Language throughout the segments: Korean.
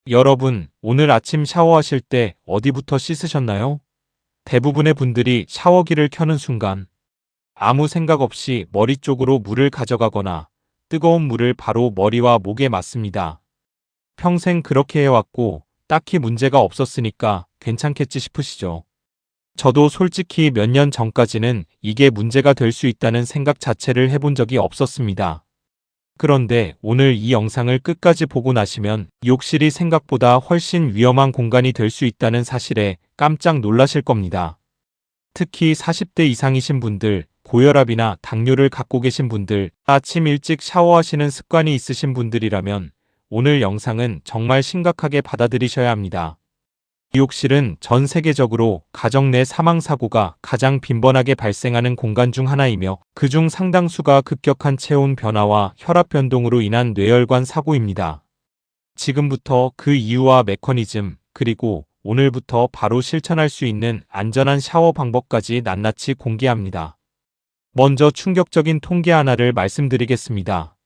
여러분, 오늘 아침 샤워하실 때 어디부터 씻으셨나요? 대부분의 분들이 샤워기를 켜는 순간 아무 생각 없이 머리 쪽으로 물을 가져가거나 뜨거운 물을 바로 머리와 목에 맞습니다. 평생 그렇게 해왔고 딱히 문제가 없었으니까 괜찮겠지 싶으시죠? 저도 솔직히 몇 년 전까지는 이게 문제가 될 수 있다는 생각 자체를 해본 적이 없었습니다. 그런데 오늘 이 영상을 끝까지 보고 나시면 욕실이 생각보다 훨씬 위험한 공간이 될 수 있다는 사실에 깜짝 놀라실 겁니다. 특히 40대 이상이신 분들, 고혈압이나 당뇨를 갖고 계신 분들, 아침 일찍 샤워하시는 습관이 있으신 분들이라면 오늘 영상은 정말 심각하게 받아들이셔야 합니다. 욕실은 전 세계적으로 가정 내 사망사고가 가장 빈번하게 발생하는 공간 중 하나이며 그중 상당수가 급격한 체온 변화와 혈압 변동으로 인한 뇌혈관 사고입니다. 지금부터 그 이유와 메커니즘, 그리고 오늘부터 바로 실천할 수 있는 안전한 샤워 방법까지 낱낱이 공개합니다. 먼저 충격적인 통계 하나를 말씀드리겠습니다.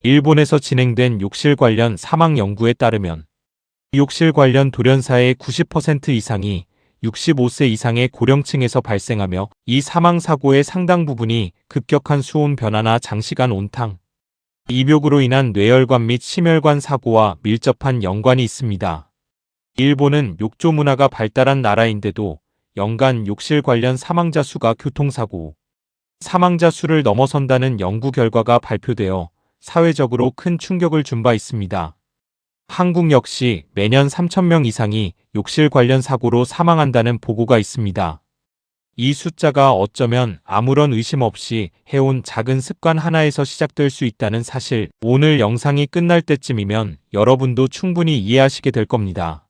일본에서 진행된 욕실 관련 사망 연구에 따르면 욕실 관련 돌연사의 90% 이상이 65세 이상의 고령층에서 발생하며 이 사망사고의 상당 부분이 급격한 수온 변화나 장시간 온탕, 입욕으로 인한 뇌혈관 및 심혈관 사고와 밀접한 연관이 있습니다. 일본은 욕조 문화가 발달한 나라인데도 연간 욕실 관련 사망자 수가 교통사고, 사망자 수를 넘어선다는 연구 결과가 발표되어 사회적으로 큰 충격을 준 바 있습니다. 한국 역시 매년 3,000명 이상이 욕실 관련 사고로 사망한다는 보고가 있습니다. 이 숫자가 어쩌면 아무런 의심 없이 해온 작은 습관 하나에서 시작될 수 있다는 사실, 오늘 영상이 끝날 때쯤이면 여러분도 충분히 이해하시게 될 겁니다.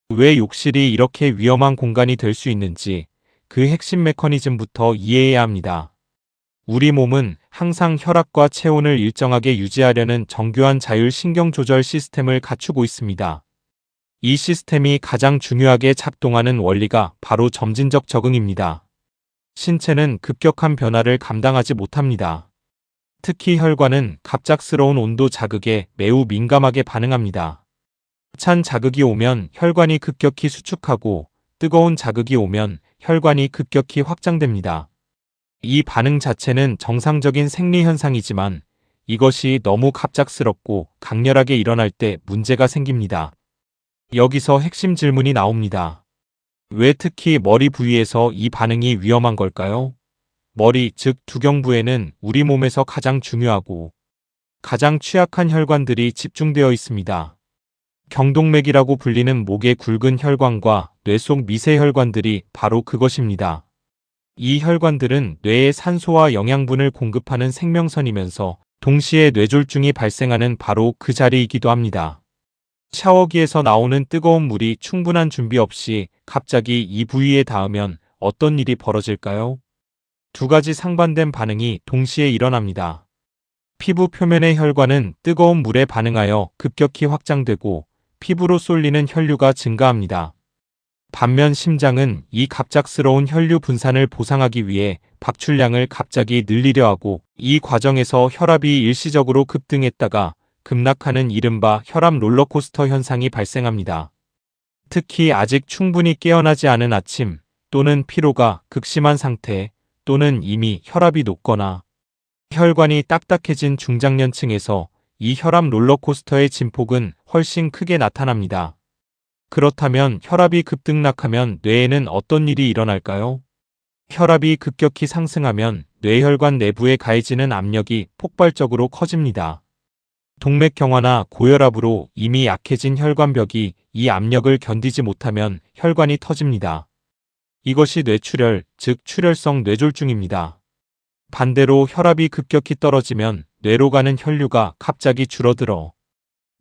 왜 욕실이 이렇게 위험한 공간이 될 수 있는지 그 핵심 메커니즘부터 이해해야 합니다. 우리 몸은 항상 혈압과 체온을 일정하게 유지하려는 정교한 자율 신경 조절 시스템을 갖추고 있습니다. 이 시스템이 가장 중요하게 작동하는 원리가 바로 점진적 적응입니다. 신체는 급격한 변화를 감당하지 못합니다. 특히 혈관은 갑작스러운 온도 자극에 매우 민감하게 반응합니다. 찬 자극이 오면 혈관이 급격히 수축하고 뜨거운 자극이 오면 혈관이 급격히 확장됩니다. 이 반응 자체는 정상적인 생리현상이지만 이것이 너무 갑작스럽고 강렬하게 일어날 때 문제가 생깁니다. 여기서 핵심 질문이 나옵니다. 왜 특히 머리 부위에서 이 반응이 위험한 걸까요? 머리, 즉 두경부에는 우리 몸에서 가장 중요하고 가장 취약한 혈관들이 집중되어 있습니다. 경동맥이라고 불리는 목의 굵은 혈관과 뇌 속 미세혈관들이 바로 그것입니다. 이 혈관들은 뇌에 산소와 영양분을 공급하는 생명선이면서 동시에 뇌졸중이 발생하는 바로 그 자리이기도 합니다. 샤워기에서 나오는 뜨거운 물이 충분한 준비 없이 갑자기 이 부위에 닿으면 어떤 일이 벌어질까요? 두 가지 상반된 반응이 동시에 일어납니다. 피부 표면의 혈관은 뜨거운 물에 반응하여 급격히 확장되고 피부로 쏠리는 혈류가 증가합니다. 반면 심장은 이 갑작스러운 혈류 분산을 보상하기 위해 박출량을 갑자기 늘리려 하고 이 과정에서 혈압이 일시적으로 급등했다가 급락하는 이른바 혈압 롤러코스터 현상이 발생합니다. 특히 아직 충분히 깨어나지 않은 아침 또는 피로가 극심한 상태 또는 이미 혈압이 높거나 혈관이 딱딱해진 중장년층에서 이 혈압 롤러코스터의 진폭은 훨씬 크게 나타납니다. 그렇다면 혈압이 급등락하면 뇌에는 어떤 일이 일어날까요? 혈압이 급격히 상승하면 뇌혈관 내부에 가해지는 압력이 폭발적으로 커집니다. 동맥경화나 고혈압으로 이미 약해진 혈관벽이 이 압력을 견디지 못하면 혈관이 터집니다. 이것이 뇌출혈, 즉 출혈성 뇌졸중입니다. 반대로 혈압이 급격히 떨어지면 뇌로 가는 혈류가 갑자기 줄어들어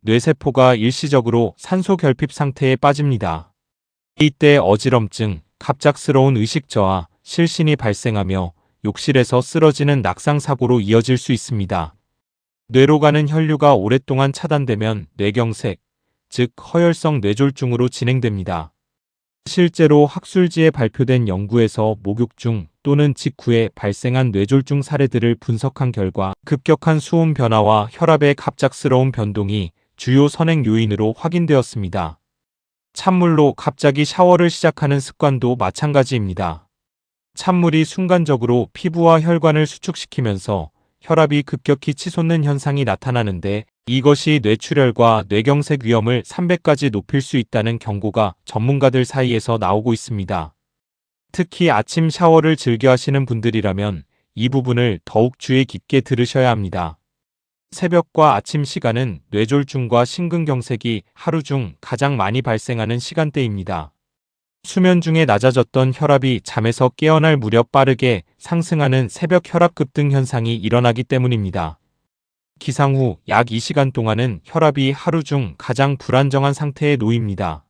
뇌세포가 일시적으로 산소 결핍 상태에 빠집니다. 이때 어지럼증, 갑작스러운 의식저하, 실신이 발생하며 욕실에서 쓰러지는 낙상사고로 이어질 수 있습니다. 뇌로 가는 혈류가 오랫동안 차단되면 뇌경색, 즉 허혈성 뇌졸중으로 진행됩니다. 실제로 학술지에 발표된 연구에서 목욕 중 또는 직후에 발생한 뇌졸중 사례들을 분석한 결과 급격한 수온 변화와 혈압의 갑작스러운 변동이 주요 선행 요인으로 확인되었습니다. 찬물로 갑자기 샤워를 시작하는 습관도 마찬가지입니다. 찬물이 순간적으로 피부와 혈관을 수축시키면서 혈압이 급격히 치솟는 현상이 나타나는데, 이것이 뇌출혈과 뇌경색 위험을 300까지 높일 수 있다는 경고가 전문가들 사이에서 나오고 있습니다. 특히 아침 샤워를 즐겨 하시는 분들이라면 이 부분을 더욱 주의 깊게 들으셔야 합니다. 새벽과 아침 시간은 뇌졸중과 심근경색이 하루 중 가장 많이 발생하는 시간대입니다. 수면 중에 낮아졌던 혈압이 잠에서 깨어날 무렵 빠르게 상승하는 새벽 혈압 급등 현상이 일어나기 때문입니다. 기상 후 약 2시간 동안은 혈압이 하루 중 가장 불안정한 상태에 놓입니다.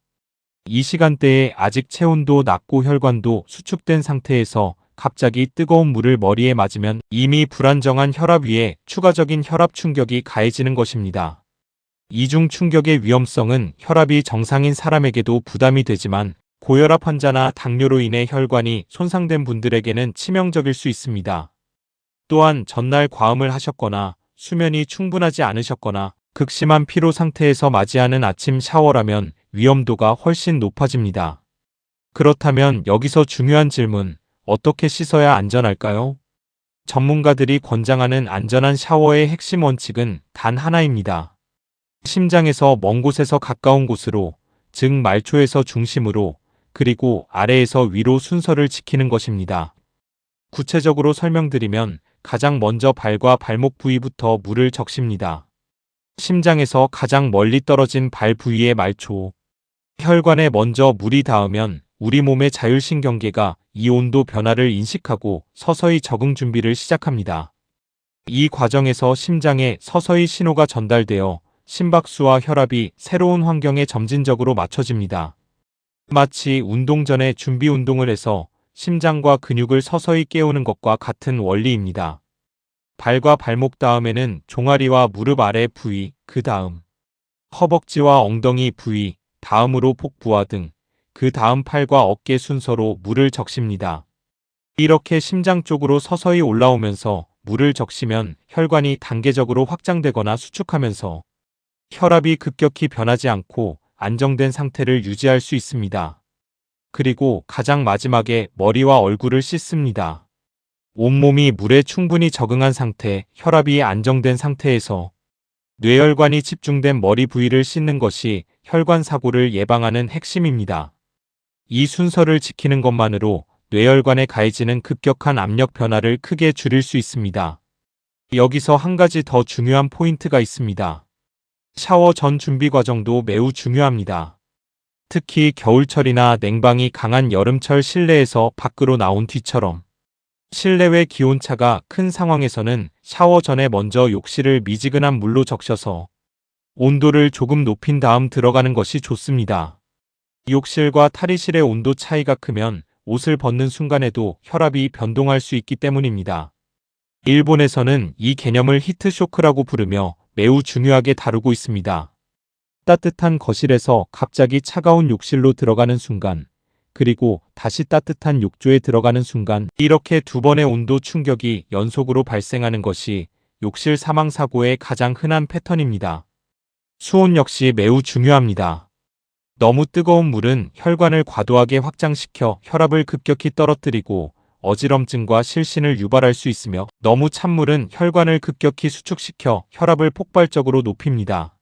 이 시간대에 아직 체온도 낮고 혈관도 수축된 상태에서 갑자기 뜨거운 물을 머리에 맞으면 이미 불안정한 혈압 위에 추가적인 혈압 충격이 가해지는 것입니다. 이중 충격의 위험성은 혈압이 정상인 사람에게도 부담이 되지만, 고혈압 환자나 당뇨로 인해 혈관이 손상된 분들에게는 치명적일 수 있습니다. 또한 전날 과음을 하셨거나 수면이 충분하지 않으셨거나 극심한 피로 상태에서 맞이하는 아침 샤워라면 위험도가 훨씬 높아집니다. 그렇다면 여기서 중요한 질문, 어떻게 씻어야 안전할까요? 전문가들이 권장하는 안전한 샤워의 핵심 원칙은 단 하나입니다. 심장에서 먼 곳에서 가까운 곳으로, 즉 말초에서 중심으로, 그리고 아래에서 위로 순서를 지키는 것입니다. 구체적으로 설명드리면 가장 먼저 발과 발목 부위부터 물을 적십니다. 심장에서 가장 멀리 떨어진 발 부위의 말초. 혈관에 먼저 물이 닿으면 우리 몸의 자율신경계가 이 온도 변화를 인식하고 서서히 적응 준비를 시작합니다. 이 과정에서 심장에 서서히 신호가 전달되어 심박수와 혈압이 새로운 환경에 점진적으로 맞춰집니다. 마치 운동 전에 준비 운동을 해서 심장과 근육을 서서히 깨우는 것과 같은 원리입니다. 발과 발목 다음에는 종아리와 무릎 아래 부위, 그 다음 허벅지와 엉덩이 부위, 다음으로 복부와 등, 그 다음 팔과 어깨 순서로 물을 적십니다. 이렇게 심장 쪽으로 서서히 올라오면서 물을 적시면 혈관이 단계적으로 확장되거나 수축하면서 혈압이 급격히 변하지 않고 안정된 상태를 유지할 수 있습니다. 그리고 가장 마지막에 머리와 얼굴을 씻습니다. 온몸이 물에 충분히 적응한 상태, 혈압이 안정된 상태에서 뇌혈관이 집중된 머리 부위를 씻는 것이 혈관 사고를 예방하는 핵심입니다. 이 순서를 지키는 것만으로 뇌혈관에 가해지는 급격한 압력 변화를 크게 줄일 수 있습니다. 여기서 한 가지 더 중요한 포인트가 있습니다. 샤워 전 준비 과정도 매우 중요합니다. 특히 겨울철이나 냉방이 강한 여름철 실내에서 밖으로 나온 뒤처럼 실내외 기온차가 큰 상황에서는 샤워 전에 먼저 욕실을 미지근한 물로 적셔서 온도를 조금 높인 다음 들어가는 것이 좋습니다. 욕실과 탈의실의 온도 차이가 크면 옷을 벗는 순간에도 혈압이 변동할 수 있기 때문입니다. 일본에서는 이 개념을 히트쇼크라고 부르며 매우 중요하게 다루고 있습니다. 따뜻한 거실에서 갑자기 차가운 욕실로 들어가는 순간, 그리고 다시 따뜻한 욕조에 들어가는 순간, 이렇게 두 번의 온도 충격이 연속으로 발생하는 것이 욕실 사망 사고의 가장 흔한 패턴입니다. 수온 역시 매우 중요합니다. 너무 뜨거운 물은 혈관을 과도하게 확장시켜 혈압을 급격히 떨어뜨리고 어지럼증과 실신을 유발할 수 있으며, 너무 찬 물은 혈관을 급격히 수축시켜 혈압을 폭발적으로 높입니다.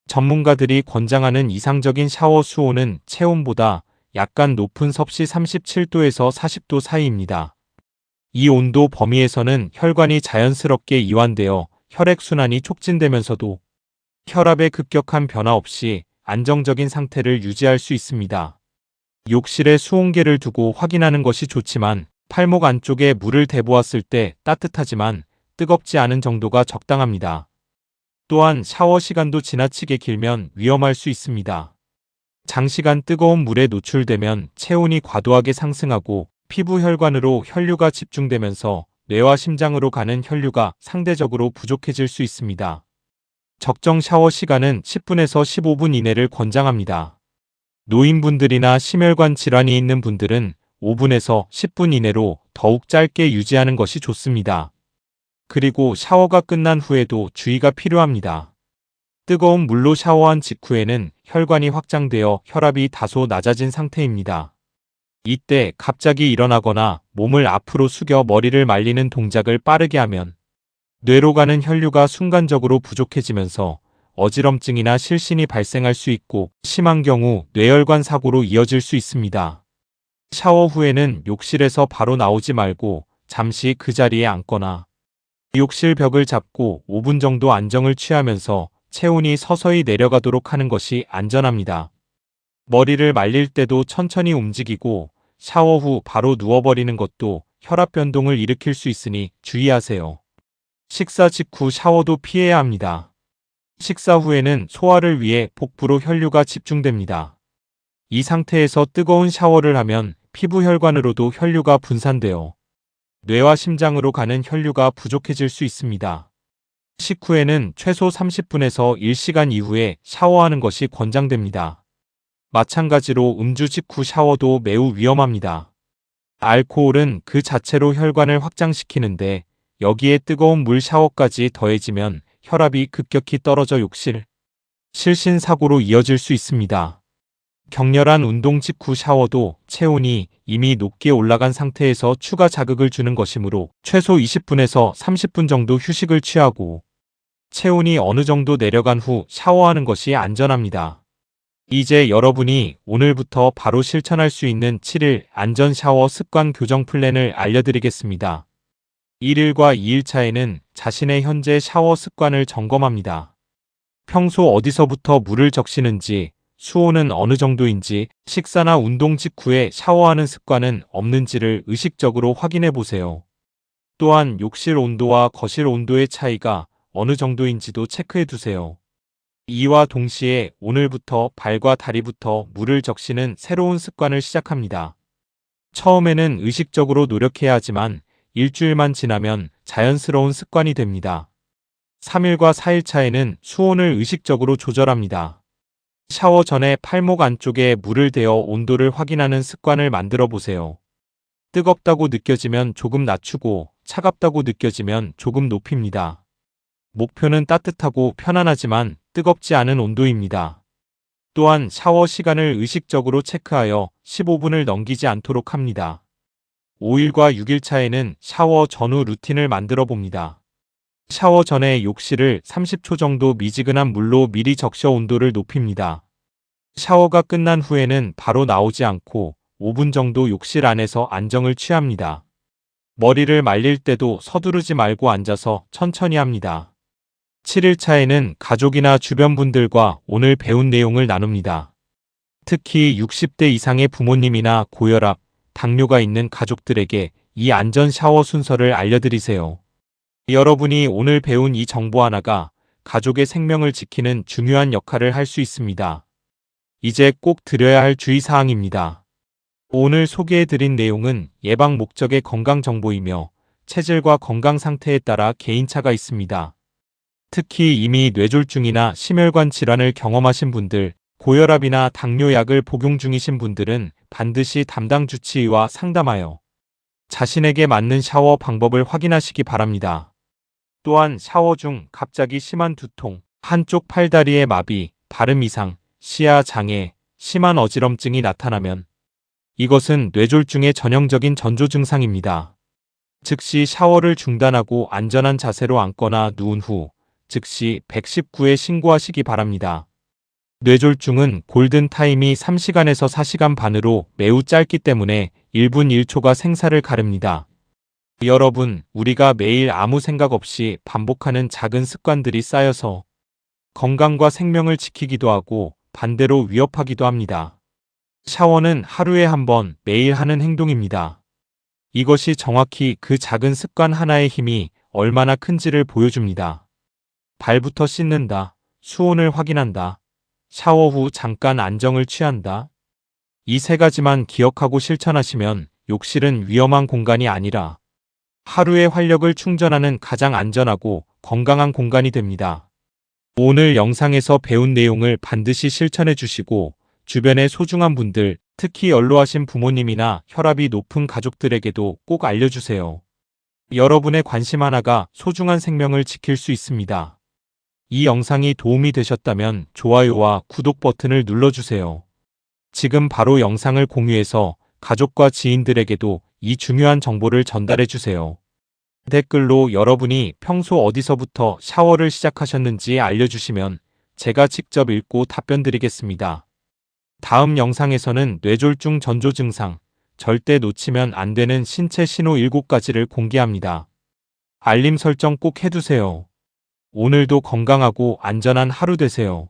전문가들이 권장하는 이상적인 샤워 수온은 체온보다 약간 높은 섭씨 37도에서 40도 사이입니다. 이 온도 범위에서는 혈관이 자연스럽게 이완되어 혈액순환이 촉진되면서도 혈압의 급격한 변화 없이 안정적인 상태를 유지할 수 있습니다. 욕실에 수온계를 두고 확인하는 것이 좋지만, 팔목 안쪽에 물을 대보았을 때 따뜻하지만 뜨겁지 않은 정도가 적당합니다. 또한 샤워 시간도 지나치게 길면 위험할 수 있습니다. 장시간 뜨거운 물에 노출되면 체온이 과도하게 상승하고 피부 혈관으로 혈류가 집중되면서 뇌와 심장으로 가는 혈류가 상대적으로 부족해질 수 있습니다. 적정 샤워 시간은 10분에서 15분 이내를 권장합니다. 노인분들이나 심혈관 질환이 있는 분들은 5분에서 10분 이내로 더욱 짧게 유지하는 것이 좋습니다. 그리고 샤워가 끝난 후에도 주의가 필요합니다. 뜨거운 물로 샤워한 직후에는 혈관이 확장되어 혈압이 다소 낮아진 상태입니다. 이때 갑자기 일어나거나 몸을 앞으로 숙여 머리를 말리는 동작을 빠르게 하면 뇌로 가는 혈류가 순간적으로 부족해지면서 어지럼증이나 실신이 발생할 수 있고 심한 경우 뇌혈관 사고로 이어질 수 있습니다. 샤워 후에는 욕실에서 바로 나오지 말고 잠시 그 자리에 앉거나 욕실 벽을 잡고 5분 정도 안정을 취하면서 체온이 서서히 내려가도록 하는 것이 안전합니다. 머리를 말릴 때도 천천히 움직이고 샤워 후 바로 누워버리는 것도 혈압 변동을 일으킬 수 있으니 주의하세요. 식사 직후 샤워도 피해야 합니다. 식사 후에는 소화를 위해 복부로 혈류가 집중됩니다. 이 상태에서 뜨거운 샤워를 하면 피부 혈관으로도 혈류가 분산되어 뇌와 심장으로 가는 혈류가 부족해질 수 있습니다. 식후에는 최소 30분에서 1시간 이후에 샤워하는 것이 권장됩니다. 마찬가지로 음주 직후 샤워도 매우 위험합니다. 알코올은 그 자체로 혈관을 확장시키는데 여기에 뜨거운 물 샤워까지 더해지면 혈압이 급격히 떨어져 욕실, 실신 사고로 이어질 수 있습니다. 격렬한 운동 직후 샤워도 체온이 이미 높게 올라간 상태에서 추가 자극을 주는 것이므로 최소 20분에서 30분 정도 휴식을 취하고 체온이 어느 정도 내려간 후 샤워하는 것이 안전합니다. 이제 여러분이 오늘부터 바로 실천할 수 있는 7일 안전 샤워 습관 교정 플랜을 알려드리겠습니다. 1일과 2일차에는 자신의 현재 샤워 습관을 점검합니다. 평소 어디서부터 물을 적시는지, 수온은 어느 정도인지, 식사나 운동 직후에 샤워하는 습관은 없는지를 의식적으로 확인해 보세요. 또한 욕실 온도와 거실 온도의 차이가 어느 정도인지도 체크해 두세요. 이와 동시에 오늘부터 발과 다리부터 물을 적시는 새로운 습관을 시작합니다. 처음에는 의식적으로 노력해야 하지만 일주일만 지나면 자연스러운 습관이 됩니다. 3일과 4일 차에는 수온을 의식적으로 조절합니다. 샤워 전에 팔목 안쪽에 물을 대어 온도를 확인하는 습관을 만들어 보세요. 뜨겁다고 느껴지면 조금 낮추고 차갑다고 느껴지면 조금 높입니다. 목표는 따뜻하고 편안하지만 뜨겁지 않은 온도입니다. 또한 샤워 시간을 의식적으로 체크하여 15분을 넘기지 않도록 합니다. 5일과 6일 차에는 샤워 전후 루틴을 만들어 봅니다. 샤워 전에 욕실을 30초 정도 미지근한 물로 미리 적셔 온도를 높입니다. 샤워가 끝난 후에는 바로 나오지 않고 5분 정도 욕실 안에서 안정을 취합니다. 머리를 말릴 때도 서두르지 말고 앉아서 천천히 합니다. 7일 차에는 가족이나 주변 분들과 오늘 배운 내용을 나눕니다. 특히 60대 이상의 부모님이나 고혈압, 당뇨가 있는 가족들에게 이 안전 샤워 순서를 알려드리세요. 여러분이 오늘 배운 이 정보 하나가 가족의 생명을 지키는 중요한 역할을 할 수 있습니다. 이제 꼭 드려야 할 주의사항입니다. 오늘 소개해드린 내용은 예방 목적의 건강 정보이며 체질과 건강 상태에 따라 개인차가 있습니다. 특히 이미 뇌졸중이나 심혈관 질환을 경험하신 분들, 고혈압이나 당뇨약을 복용 중이신 분들은 반드시 담당 주치의와 상담하여 자신에게 맞는 샤워 방법을 확인하시기 바랍니다. 또한 샤워 중 갑자기 심한 두통, 한쪽 팔다리의 마비, 발음 이상, 시야 장애, 심한 어지럼증이 나타나면 이것은 뇌졸중의 전형적인 전조 증상입니다. 즉시 샤워를 중단하고 안전한 자세로 앉거나 누운 후 즉시 119에 신고하시기 바랍니다. 뇌졸중은 골든타임이 3시간에서 4시간 반으로 매우 짧기 때문에 1분 1초가 생사를 가릅니다. 여러분, 우리가 매일 아무 생각 없이 반복하는 작은 습관들이 쌓여서 건강과 생명을 지키기도 하고 반대로 위협하기도 합니다. 샤워는 하루에 한 번 매일 하는 행동입니다. 이것이 정확히 그 작은 습관 하나의 힘이 얼마나 큰지를 보여줍니다. 발부터 씻는다, 수온을 확인한다, 샤워 후 잠깐 안정을 취한다. 이 세 가지만 기억하고 실천하시면 욕실은 위험한 공간이 아니라 하루의 활력을 충전하는 가장 안전하고 건강한 공간이 됩니다. 오늘 영상에서 배운 내용을 반드시 실천해 주시고 주변의 소중한 분들, 특히 연로하신 부모님이나 혈압이 높은 가족들에게도 꼭 알려주세요. 여러분의 관심 하나가 소중한 생명을 지킬 수 있습니다. 이 영상이 도움이 되셨다면 좋아요와 구독 버튼을 눌러주세요. 지금 바로 영상을 공유해서 가족과 지인들에게도 이 중요한 정보를 전달해주세요. 댓글로 여러분이 평소 어디서부터 샤워를 시작하셨는지 알려주시면 제가 직접 읽고 답변 드리겠습니다. 다음 영상에서는 뇌졸중 전조 증상, 절대 놓치면 안 되는 신체 신호 7가지를 공개합니다. 알림 설정 꼭 해두세요. 오늘도 건강하고 안전한 하루 되세요.